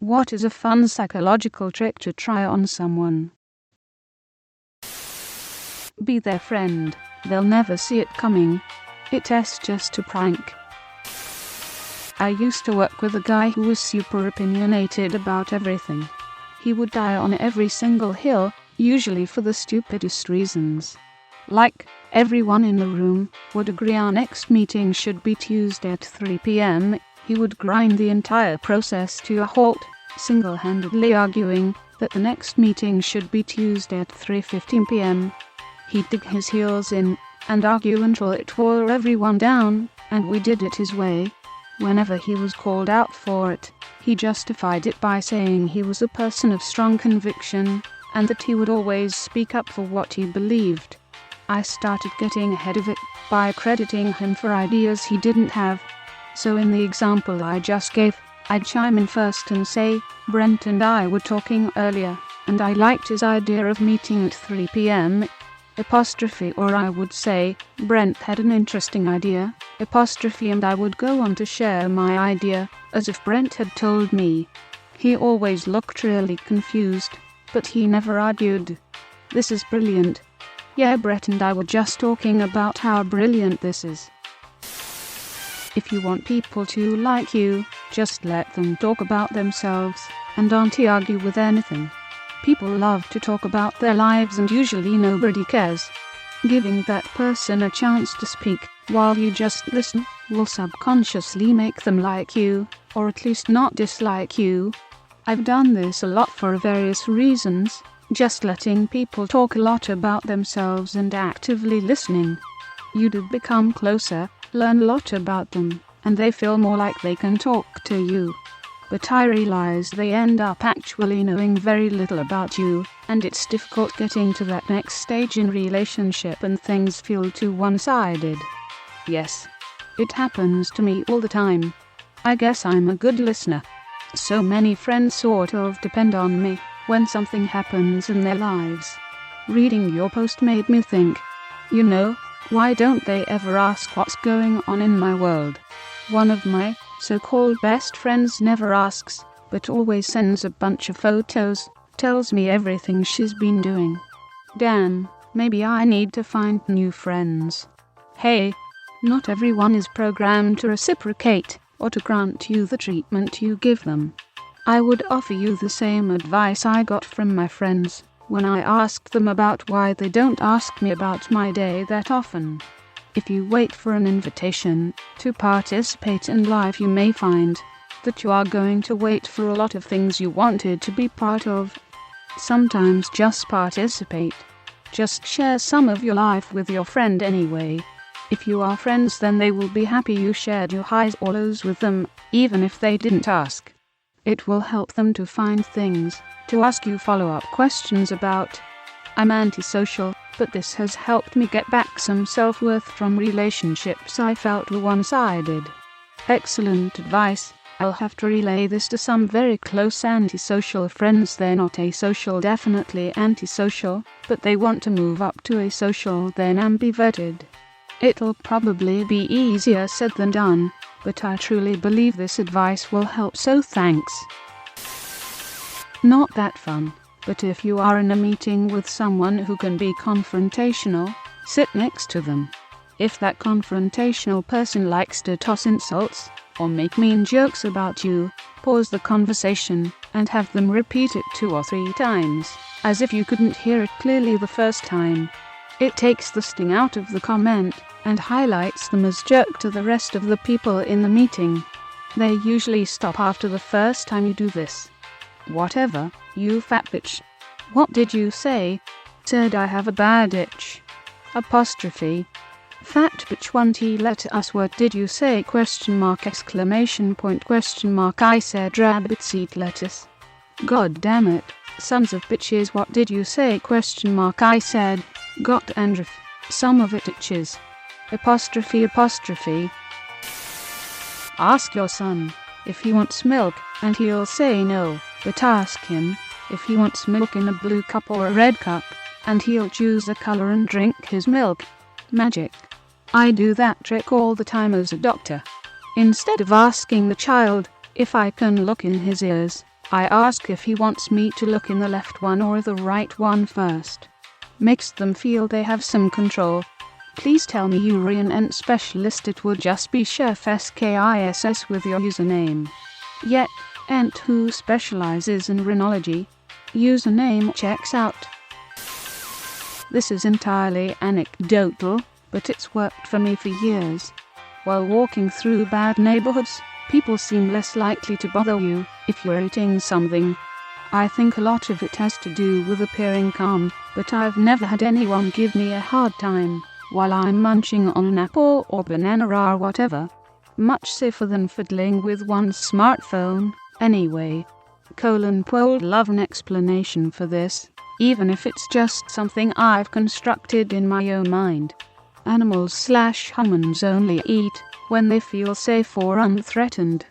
What is a fun psychological trick to try on someone? Be their friend. They'll never see it coming. It's just a prank. I used to work with a guy who was super opinionated about everything. He would die on every single hill, usually for the stupidest reasons. Like, everyone in the room would agree our next meeting should be Tuesday at 3 p.m. He would grind the entire process to a halt, single-handedly arguing that the next meeting should be Tuesday at 3:15 p.m. He'd dig his heels in and argue until it wore everyone down, and we did it his way. Whenever he was called out for it, he justified it by saying he was a person of strong conviction, and that he would always speak up for what he believed. I started getting ahead of it by crediting him for ideas he didn't have. So in the example I just gave, I'd chime in first and say, Brent and I were talking earlier, and I liked his idea of meeting at 3 p.m. Or I would say, Brent had an interesting idea, and I would go on to share my idea, as if Brent had told me. He always looked really confused, but he never argued. This is brilliant. Yeah, Brett and I were just talking about how brilliant this is. If you want people to like you, just let them talk about themselves, and don't argue with anything. People love to talk about their lives and usually nobody cares. Giving that person a chance to speak, while you just listen, will subconsciously make them like you, or at least not dislike you. I've done this a lot for various reasons, just letting people talk a lot about themselves and actively listening. You do become closer, learn a lot about them, and they feel more like they can talk to you. But I realize they end up actually knowing very little about you, and it's difficult getting to that next stage in relationship and things feel too one-sided. Yes, it happens to me all the time. I guess I'm a good listener. So many friends sort of depend on me when something happens in their lives. Reading your post made me think, why don't they ever ask what's going on in my world? One of my so-called best friends never asks, but always sends a bunch of photos, tells me everything she's been doing. Damn, maybe I need to find new friends. Hey, not everyone is programmed to reciprocate or to grant you the treatment you give them. I would offer you the same advice I got from my friends when I asked them about why they don't ask me about my day that often. If you wait for an invitation to participate in life, you may find that you are going to wait for a lot of things you wanted to be part of. Sometimes just participate. Just share some of your life with your friend anyway. If you are friends, then they will be happy you shared your highs or lows with them, even if they didn't ask. It will help them to find things to ask you follow-up questions about. I'm antisocial, but this has helped me get back some self-worth from relationships I felt were one-sided. Excellent advice. I'll have to relay this to some very close antisocial friends. They're not asocial, definitely antisocial, but they want to move up to asocial, then ambiverted. It'll probably be easier said than done, but I truly believe this advice will help, so thanks. Not that fun, but if you are in a meeting with someone who can be confrontational, sit next to them. If that confrontational person likes to toss insults or make mean jokes about you, pause the conversation and have them repeat it 2 or 3 times, as if you couldn't hear it clearly the first time. It takes the sting out of the comment and highlights them as jerk to the rest of the people in the meeting. They usually stop after the first time you do this. Whatever, you fat bitch. What did you say? Said I have a bad itch. Apostrophe. Fat bitch 1T let us. What did you say? Question mark, exclamation point, question mark. I said rabbits eat lettuce. God damn it. Sons of bitches, what did you say? Question mark. I said, got dandruff. Some of it itches. Apostrophe. Ask your son if he wants milk, and he'll say no, but ask him if he wants milk in a blue cup or a red cup, and he'll choose a color and drink his milk. Magic. I do that trick all the time as a doctor. Instead of asking the child if I can look in his ears, I ask if he wants me to look in the left one or the right one first. Makes them feel they have some control. Please tell me you're an ent specialist. It would just be Chef SKISS with your username. Yet, ent who specializes in rhinology. Username checks out. This is entirely anecdotal, but it's worked for me for years. While walking through bad neighborhoods, people seem less likely to bother you if you're eating something. I think a lot of it has to do with appearing calm, but I've never had anyone give me a hard time while I'm munching on an apple or banana or whatever. Much safer than fiddling with one's smartphone, anyway. Would love an explanation for this, even if it's just something I've constructed in my own mind. Animals/humans only eat when they feel safe or unthreatened.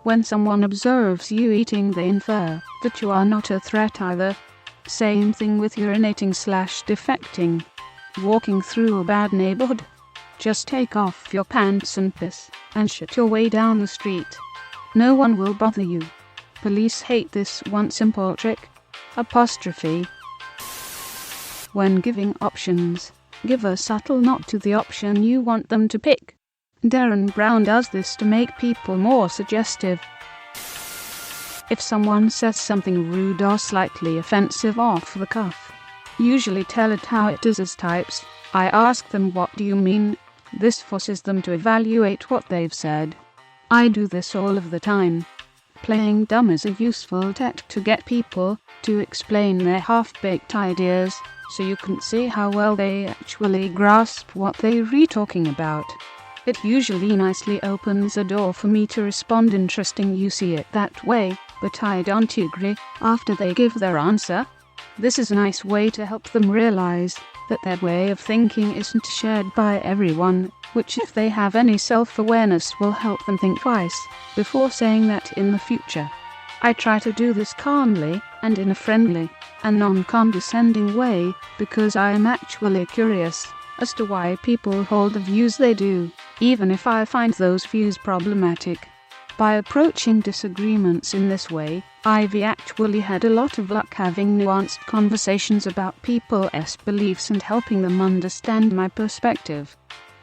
When someone observes you eating, they infer that you are not a threat either. Same thing with urinating/defecting. Walking through a bad neighborhood. Just take off your pants and piss and shit your way down the street. No one will bother you. Police hate this one simple trick. Apostrophe. When giving options, give a subtle nod to the option you want them to pick. Darren Brown does this to make people more suggestive. If someone says something rude or slightly offensive off the cuff, usually tell it how it is as types. I ask them, what do you mean? This forces them to evaluate what they've said. I do this all of the time. Playing dumb is a useful tactic to get people to explain their half-baked ideas, so you can see how well they actually grasp what they're talking about. It usually nicely opens a door for me to respond. Interesting you see it that way, but I don't agree after they give their answer. This is a nice way to help them realize that their way of thinking isn't shared by everyone, which if they have any self-awareness will help them think twice before saying that in the future. I try to do this calmly and in a friendly and non-condescending way because I am actually curious as to why people hold the views they do, even if I find those views problematic. By approaching disagreements in this way, I've actually had a lot of luck having nuanced conversations about people's beliefs and helping them understand my perspective.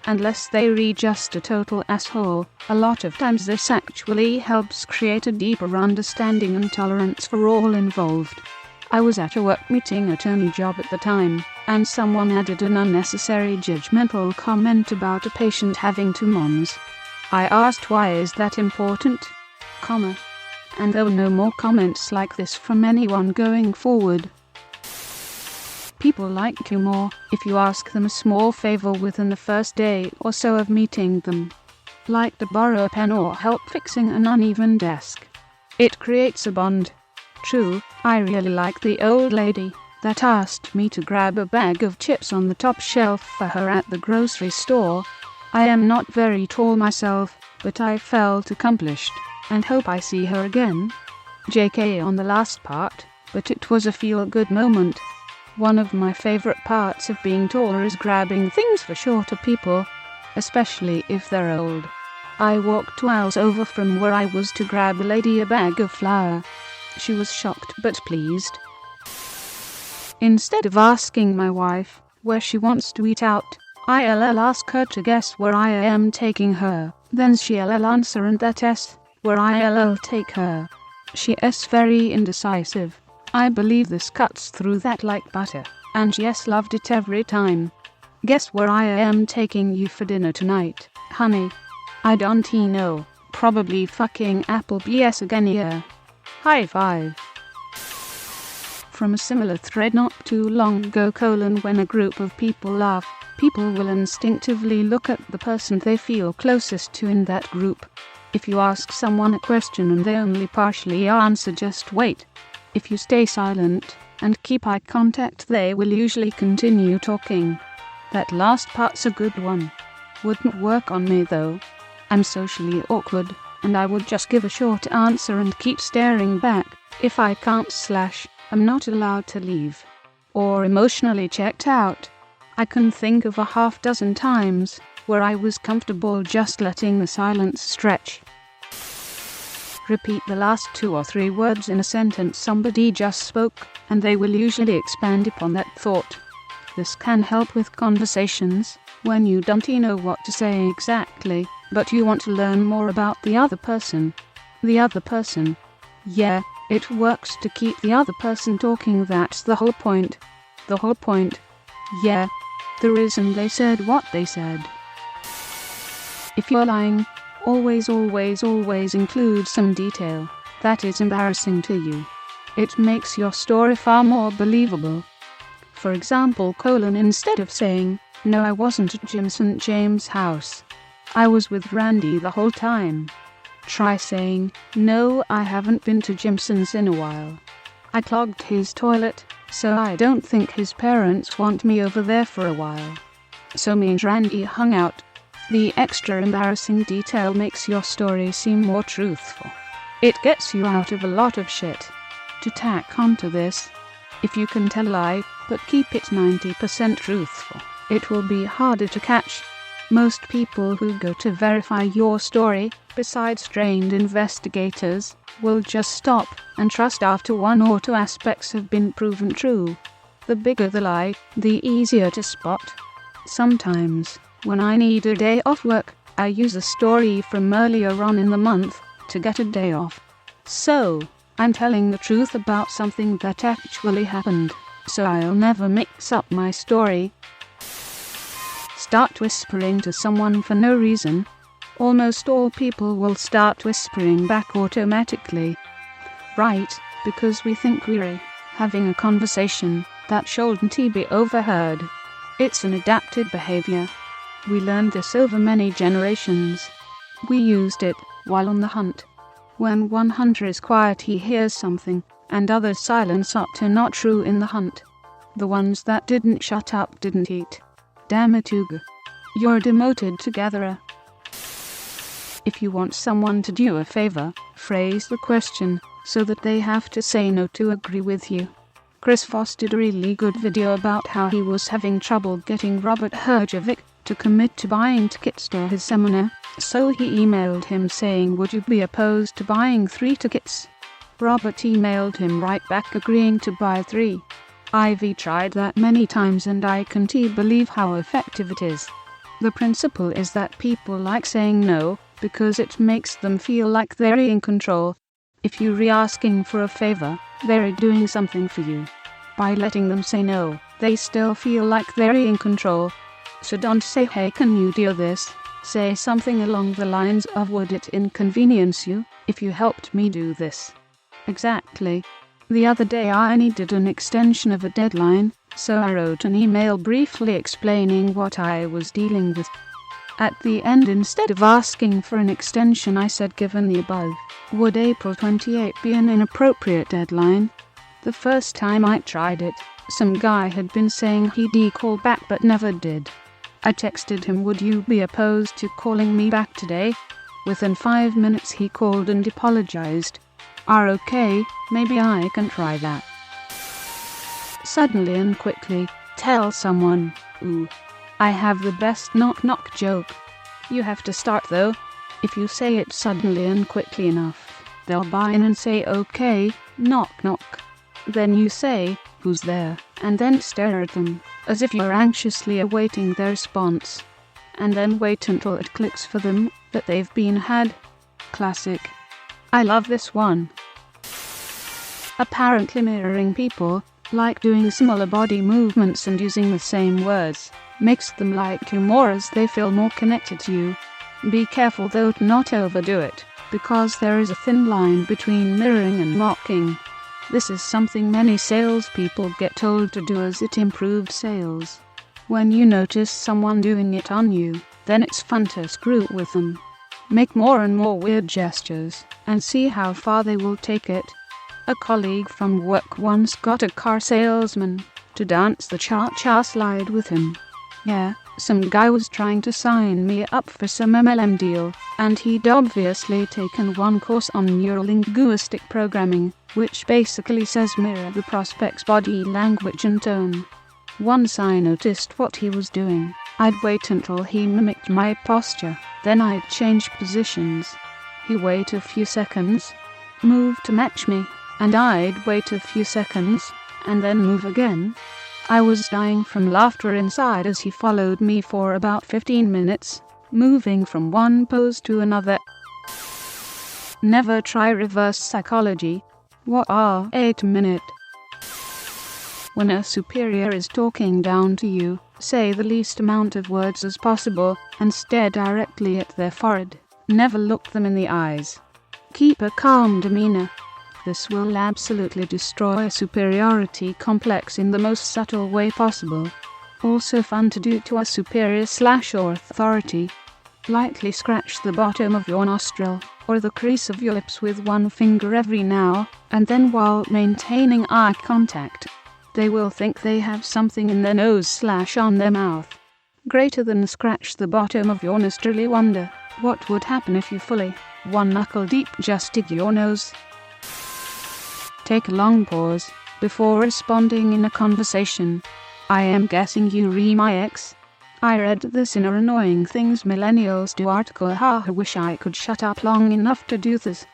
Unless they're just a total asshole, a lot of times this actually helps create a deeper understanding and tolerance for all involved. I was at a work meeting attorney job at the time, and someone added an unnecessary judgmental comment about a patient having 2 moms. I asked why is that important, and there were no more comments like this from anyone going forward. People like you more if you ask them a small favor within the first day or so of meeting them. Like to borrow a pen or help fixing an uneven desk. It creates a bond. True, I really like the old lady that asked me to grab a bag of chips on the top shelf for her at the grocery store. I am not very tall myself, but I felt accomplished and hope I see her again. JK on the last part, but it was a feel-good moment. One of my favorite parts of being taller is grabbing things for shorter people, especially if they're old. I walked 2 hours over from where I was to grab a lady a bag of flour. She was shocked but pleased. Instead of asking my wife where she wants to eat out, I'll ask her to guess where I am taking her. Then she'll answer and that's where I'll take her. She's very indecisive. I believe this cuts through that like butter, and she's loved it every time. Guess where I am taking you for dinner tonight, honey? I don't know. Probably fucking Applebee's again, yeah. High five. From a similar thread not too long ago: when a group of people laugh, people will instinctively look at the person they feel closest to in that group. If you ask someone a question and they only partially answer, just wait. If you stay silent and keep eye contact, they will usually continue talking. That last part's a good one. Wouldn't work on me though. I'm socially awkward, and I would just give a short answer and keep staring back. If I can't / I'm not allowed to leave. Or emotionally checked out. I can think of a half-dozen times where I was comfortable just letting the silence stretch. Repeat the last 2 or 3 words in a sentence somebody just spoke, and they will usually expand upon that thought. This can help with conversations, when you don't know what to say exactly, but you want to learn more about the other person. The other person. Yeah, it works to keep the other person talking, that's the whole point. The whole point. Yeah. The reason they said what they said. If you're lying, always include some detail that is embarrassing to you. It makes your story far more believable. For example, instead of saying, "No, I wasn't at Jim St. James' house. I was with Randy the whole time." Try saying, "No, I haven't been to Jimson's in a while. I clogged his toilet, so I don't think his parents want me over there for a while. So me and Randy hung out." The extra embarrassing detail makes your story seem more truthful. It gets you out of a lot of shit. To tack onto this, if you can tell a lie, but keep it 90% truthful, it will be harder to catch. Most people who go to verify your story, besides trained investigators, will just stop and trust after 1 or 2 aspects have been proven true. The bigger the lie, the easier to spot. Sometimes, when I need a day off work, I use a story from earlier on in the month to get a day off. So, I'm telling the truth about something that actually happened, so I'll never mix up my story. Start whispering to someone for no reason. Almost all people will start whispering back automatically. Right, because we think we're having a conversation that shouldn't be overheard. It's an adapted behavior. We learned this over many generations. We used it while on the hunt. When one hunter is quiet, he hears something, and others silence up to not true in the hunt. The ones that didn't shut up didn't eat. Damn it, Hugo. You're demoted to gatherer. If you want someone to do you a favor, phrase the question so that they have to say no to agree with you. Chris Voss did a really good video about how he was having trouble getting Robert Herjavec to commit to buying tickets to his seminar, so he emailed him saying, "Would you be opposed to buying 3 tickets?" Robert emailed him right back agreeing to buy 3. I've tried that many times and I can't believe how effective it is. The principle is that people like saying no because it makes them feel like they're in control. If you're asking for a favor, they're doing something for you. By letting them say no, they still feel like they're in control. So don't say, "Hey, can you do this?" Say something along the lines of, "Would it inconvenience you if you helped me do this?" Exactly. The other day I needed an extension of a deadline, so I wrote an email briefly explaining what I was dealing with. At the end, instead of asking for an extension, I said, "Given the above, would April 28 be an inappropriate deadline?" The first time I tried it, some guy had been saying he'd call back but never did. I texted him, "Would you be opposed to calling me back today?" Within 5 minutes he called and apologized. Okay, maybe I can try that. Suddenly and quickly, tell someone, "Ooh, I have the best knock-knock joke." You have to start though. If you say it suddenly and quickly enough, they'll buy in and say, "Okay, knock knock." Then you say, "Who's there?" and then stare at them, as if you're anxiously awaiting their response. And then wait until it clicks for them that they've been had. Classic. I love this one. Apparently mirroring people, like doing similar body movements and using the same words, makes them like you more as they feel more connected to you. Be careful though to not overdo it, because there is a thin line between mirroring and mocking. This is something many salespeople get told to do as it improved sales. When you notice someone doing it on you, then it's fun to screw with them. Make more and more weird gestures, and see how far they will take it. A colleague from work once got a car salesman to dance the cha-cha slide with him. Yeah, some guy was trying to sign me up for some MLM deal, and he'd obviously taken one course on neurolinguistic programming, which basically says mirror the prospect's body language and tone. Once I noticed what he was doing, I'd wait until he mimicked my posture, then I'd change positions. He'd wait a few seconds, move to match me, and I'd wait a few seconds, and then move again. I was dying from laughter inside as he followed me for about 15 minutes, moving from one pose to another. Never try reverse psychology. What are 8 minute? When a superior is talking down to you, say the least amount of words as possible, and stare directly at their forehead. Never look them in the eyes. Keep a calm demeanor. This will absolutely destroy a superiority complex in the most subtle way possible. Also fun to do to a superior/or authority. Lightly scratch the bottom of your nostril, or the crease of your lips with one finger every now and then while maintaining eye contact. They will think they have something in their nose/on their mouth. Greater than scratch the bottom of your nostril. Wonder what would happen if you fully, one knuckle deep, just dig your nose. Take a long pause before responding in a conversation. I am guessing you re my ex. I read this in a Annoying Things Millennials Do article. I wish I could shut up long enough to do this.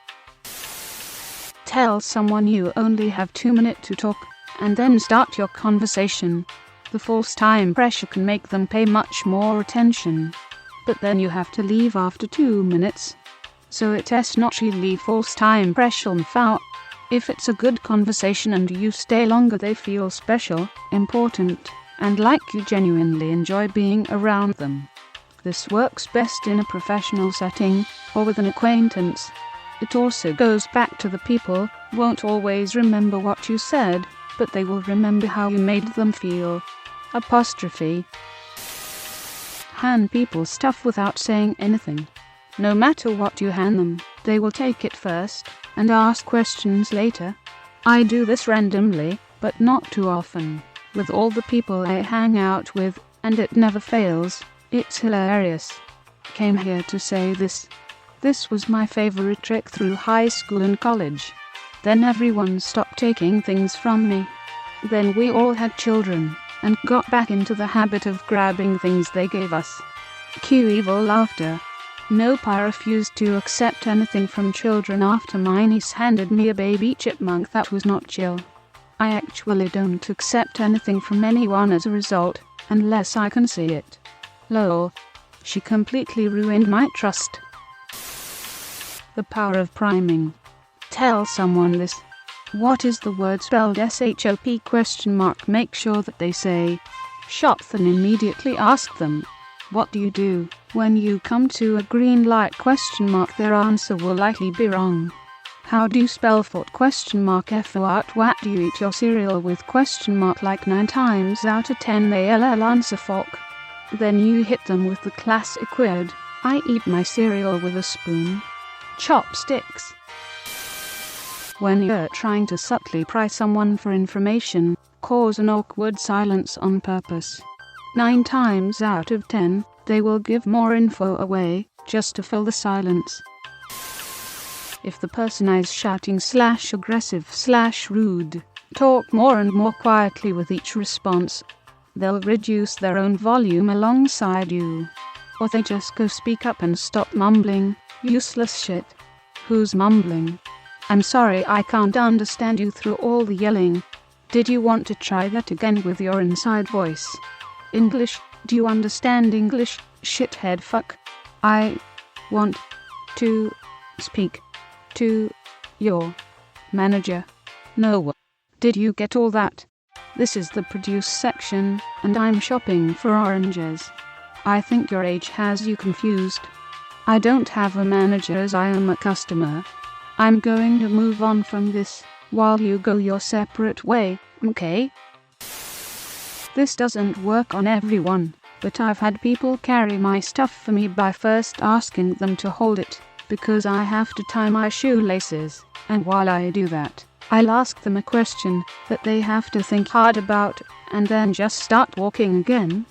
Tell someone you only have 2 minutes to talk, and then start your conversation. The false time pressure can make them pay much more attention. But then you have to leave after 2 minutes. So it is not really false time pressure. If it's a good conversation and you stay longer, they feel special, important, and like you genuinely enjoy being around them. This works best in a professional setting, or with an acquaintance. It also goes back to the people won't always remember what you said, but they will remember how you made them feel. Apostrophe. Hand people stuff without saying anything. No matter what you hand them, they will take it first and ask questions later. I do this randomly, but not too often, with all the people I hang out with, and it never fails. It's hilarious. Came here to say this. This was my favorite trick through high school and college. Then everyone stopped taking things from me. Then we all had children, and got back into the habit of grabbing things they gave us. Cue evil laughter. Nope, I refused to accept anything from children after my niece handed me a baby chipmunk. That was not chill. I actually don't accept anything from anyone as a result, unless I can see it. Lol. She completely ruined my trust. The power of priming. Tell someone this. What is the word spelled SHOP? Make sure that they say shop, then immediately ask them, what do you do when you come to a green light? Their answer will likely be wrong. How do you spell fort? F-O-R-T. What do you eat your cereal with? Like 9 times out of 10 they'll answer fork. Then you hit them with the classic word, I eat my cereal with a spoon. Chopsticks. When you're trying to subtly pry someone for information, cause an awkward silence on purpose. 9 times out of 10, they will give more info away, just to fill the silence. If the person is shouting/aggressive/rude, talk more and more quietly with each response. They'll reduce their own volume alongside you. Or they just go speak up and stop mumbling, useless shit. Who's mumbling? I'm sorry, I can't understand you through all the yelling. Did you want to try that again with your inside voice? English, do you understand English, shithead fuck? I want to speak to your manager. No. Did you get all that? This is the produce section, and I'm shopping for oranges. I think your age has you confused. I don't have a manager as I am a customer. I'm going to move on from this, while you go your separate way, okay? This doesn't work on everyone, but I've had people carry my stuff for me by first asking them to hold it, because I have to tie my shoelaces, and while I do that, I'll ask them a question that they have to think hard about, and then just start walking again.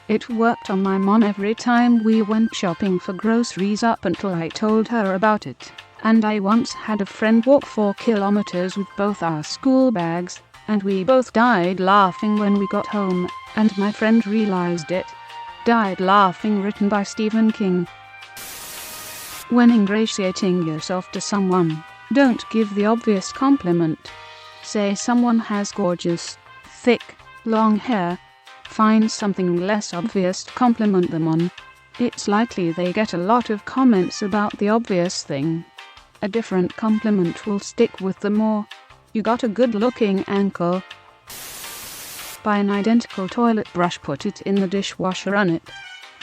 It worked on my mom every time we went shopping for groceries up until I told her about it. And I once had a friend walk 4 kilometers with both our school bags, and we both died laughing when we got home, and my friend realized it. Died laughing, written by Stephen King. When ingratiating yourself to someone, Don't give the obvious compliment. Say someone has gorgeous, thick, long hair. Find something less obvious to compliment them on. It's likely they get a lot of comments about the obvious thing. A different compliment will stick with them more. You got a good-looking ankle. Buy an identical toilet brush, put it in the dishwasher, run it.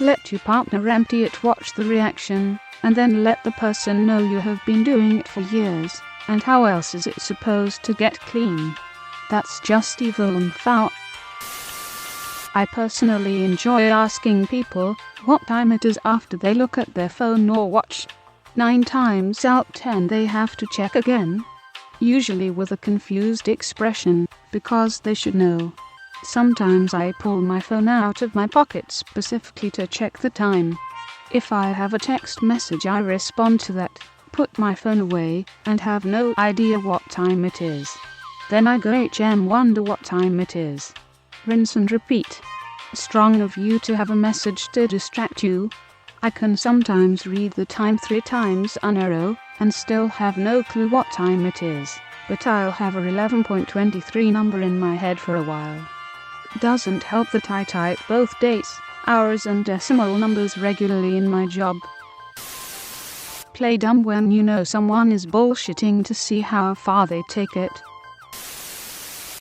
Let your partner empty it, watch the reaction, and then let the person know you have been doing it for years, and how else is it supposed to get clean? That's just evil and foul. I personally enjoy asking people what time it is after they look at their phone or watch. 9 times out of 10 they have to check again, usually with a confused expression, because they should know. Sometimes I pull my phone out of my pocket specifically to check the time. If I have a text message, I respond to that, put my phone away, and have no idea what time it is. Then I go wonder what time it is. Rinse and repeat. Strong of you to have a message to distract you. I can sometimes read the time 3 times in a row and still have no clue what time it is, but I'll have a 11.23 number in my head for a while. Doesn't help that I type both dates, hours and decimal numbers regularly in my job. Play dumb when you know someone is bullshitting to see how far they take it.